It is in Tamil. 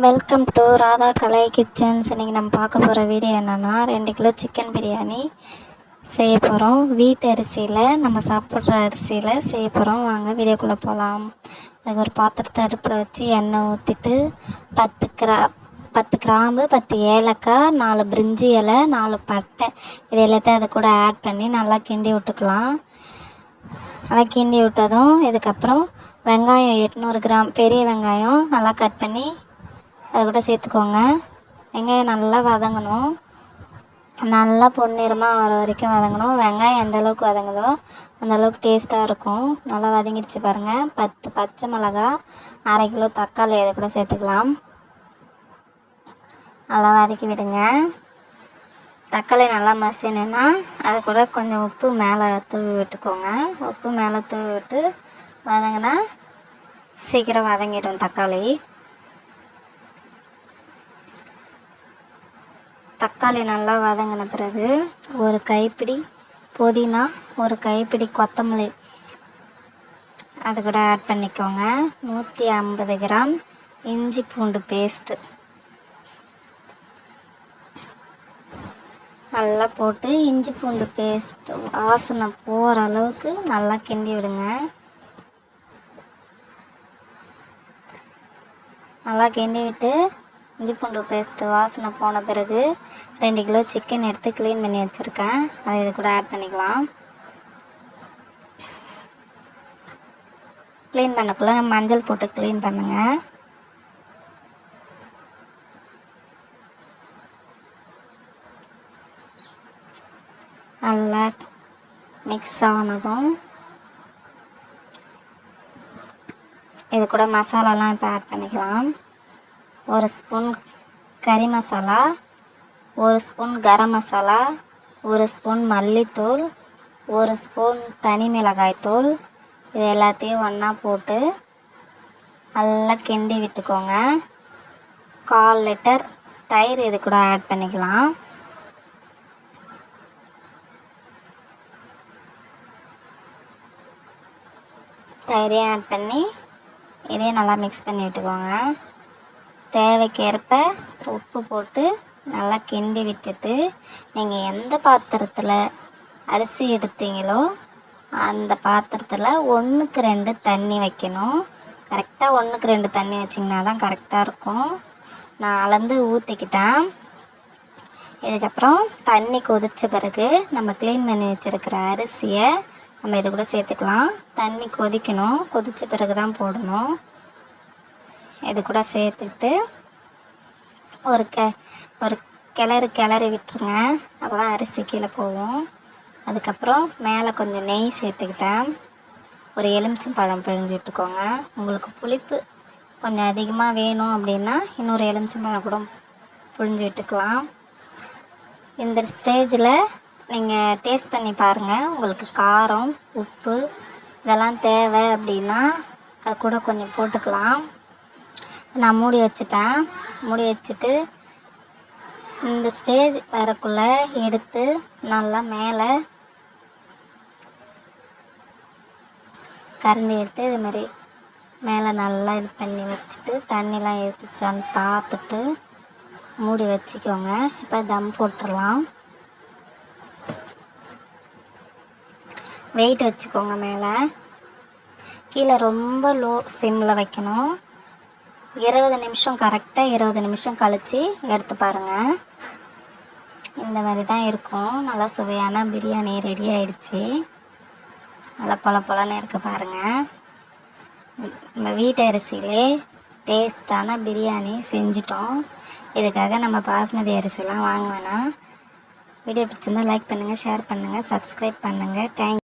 Welcome to Radha Kalai kitchens. இன்றைக்கி நம்ம பார்க்க போகிற வீடியோ என்னென்னா 2 கிலோ சிக்கன் பிரியாணி செய்ய போகிறோம். வீட்டு அரிசியில், நம்ம சாப்பிட்ற அரிசியில் செய்ய போகிறோம். வாங்க வீடியோக்குள்ளே போகலாம். அதுக்கு ஒரு பாத்திரத்தை அடுப்பில் வச்சு எண்ணெய் ஊற்றிட்டு 10 கிராம்பு 10 ஏலக்காய் 4 பிரிஞ்சி இலை 4 பட்டை இது எல்லாத்தையும் அது கூட ஆட் பண்ணி நல்லா கிண்டி விட்டுக்கலாம். நல்லா கிண்டி விட்டதும் இதுக்கப்புறம் வெங்காயம் 800 கிராம் பெரிய வெங்காயம் நல்லா கட் பண்ணி அது கூட சேர்த்துக்கோங்க. வெங்காயம் நல்லா வதங்கணும், நல்லா பொன்னிறமாக வர வரைக்கும் வதங்கணும். வெங்காயம் எந்த அளவுக்கு வதங்குதோ அந்தளவுக்கு டேஸ்ட்டாக இருக்கும். நல்லா வதங்கிடுச்சு பாருங்கள். 10 பச்சை மிளகா, 1/2 கிலோ தக்காளி அதை கூட சேர்த்துக்கலாம். நல்லா வதக்கி விடுங்க. தக்காளி நல்லா மசினா அது கூட கொஞ்சம் உப்பு மேலே தூவி விட்டுக்கோங்க. உப்பு மேலே தூவி விட்டு வதங்கினா சீக்கிரம் வதங்கிடும் தக்காளி. தக்காளி நல்லா வதங்கின பிறகு ஒரு கைப்பிடி புதினா, ஒரு கைப்பிடி கொத்தமல்லி அது கூட ஆட் பண்ணிக்கோங்க. 150 கிராம் இஞ்சி பூண்டு பேஸ்ட்டு நல்லா போட்டு இஞ்சி பூண்டு பேஸ்ட் வாசனை போகிற அளவுக்கு நல்லா கிண்டி விடுங்க. நல்லா கிண்டி விட்டு இஞ்சி பூண்டு பேஸ்ட்டு வாசனை போன பிறகு 2 கிலோ சிக்கன் எடுத்து க்ளீன் பண்ணி வச்சுருக்கேன். அதை இது கூட ஆட் பண்ணிக்கலாம். க்ளீன் பண்ணக்குள்ளே மஞ்சள் போட்டு க்ளீன் பண்ணுங்கள். நல்லா மிக்ஸ் ஆனதும் இது கூட மசாலாலாம் இப்போ ஆட் பண்ணிக்கலாம். 1 ஸ்பூன் கறி மசாலா, 1 ஸ்பூன் கரம் மசாலா, 1 ஸ்பூன் மல்லித்தூள், 1 ஸ்பூன் தனி மிளகாய் தூள் இது எல்லாத்தையும் ஒன்றா போட்டு நல்லா கிண்டி விட்டுக்கோங்க. 1/4 லிட்டர் தயிர் இது கூட ஆட் பண்ணிக்கலாம். தயிரையும் ஆட் பண்ணி இதையும் நல்லா மிக்ஸ் பண்ணி விட்டுக்கோங்க. தேவைக்கேற்ப உப்பு போட்டு நல்லா கிண்டி விட்டுட்டு நீங்கள் எந்த பாத்திரத்தில் அரிசி எடுத்தீங்களோ அந்த பாத்திரத்தில் 1க்கு 2 தண்ணி வைக்கணும். கரெக்டாக 1க்கு 2 தண்ணி வச்சிங்கன்னா தான் கரெக்டாக இருக்கும். நான் அளந்து ஊற்றிக்கிட்டேன். இதுக்கப்புறம் தண்ணி கொதித்த பிறகு நம்ம க்ளீன் பண்ணி வச்சுருக்கிற அரிசியை நம்ம இது கூட சேர்த்துக்கலாம். தண்ணி கொதிக்கணும், கொதித்த பிறகு தான் போடணும். இது கூட சேர்த்துக்கிட்டு ஒரு கிளறி விட்டுருங்க. அப்போ தான் அரிசி கீழே போகும். அதுக்கப்புறம் மேலே கொஞ்சம் நெய் சேர்த்துக்கிட்டேன். ஒரு எலுமிச்சம்பழம் பிழிஞ்சு விட்டுக்கோங்க. உங்களுக்கு புளிப்பு கொஞ்சம் அதிகமாக வேணும் அப்படின்னா இன்னொரு எலுமிச்சம்பழம் கூட பிழிஞ்சு விட்டுக்கலாம். இந்த ஸ்டேஜில் நீங்கள் டேஸ்ட் பண்ணி பாருங்கள். உங்களுக்கு காரம் உப்பு இதெல்லாம் தேவை அப்படின்னா அது கூட கொஞ்சம் போட்டுக்கலாம். நான் மூடி வச்சுட்டேன். மூடி வச்சுட்டு இந்த ஸ்டேஜ் வரக்குள்ளே எடுத்து நல்லா மேலே கரண்டி எடுத்து இது மாதிரி மேலே நல்லா இது பண்ணி வச்சுட்டு தண்ணிலாம் எடுத்துச்சான்னு பார்த்துட்டு மூடி வச்சுக்கோங்க. இப்போ தம் போட்டுடலாம். வெயிட் வச்சுக்கோங்க. மேலே கீழே ரொம்ப லோ சிம்மில் வைக்கணும். 20 நிமிஷம் கரெக்டாக 20 நிமிஷம் கழித்து எடுத்து பாருங்கள். இந்த மாதிரி தான் இருக்கும். நல்லா சுவையான பிரியாணி ரெடி ஆகிடுச்சு. நல்லா பொலன்னு இருக்க பாருங்கள். நம்ம வீட்டு அரிசியிலே டேஸ்டான பிரியாணி செஞ்சிட்டோம். இதுக்காக நம்ம பாஸ்மதி அரிசிலாம் வாங்க வேணாம். வீடியோ பிடிச்சிருந்தால் லைக் பண்ணுங்கள், ஷேர் பண்ணுங்கள், சப்ஸ்கிரைப் பண்ணுங்கள். தேங்க்யூ.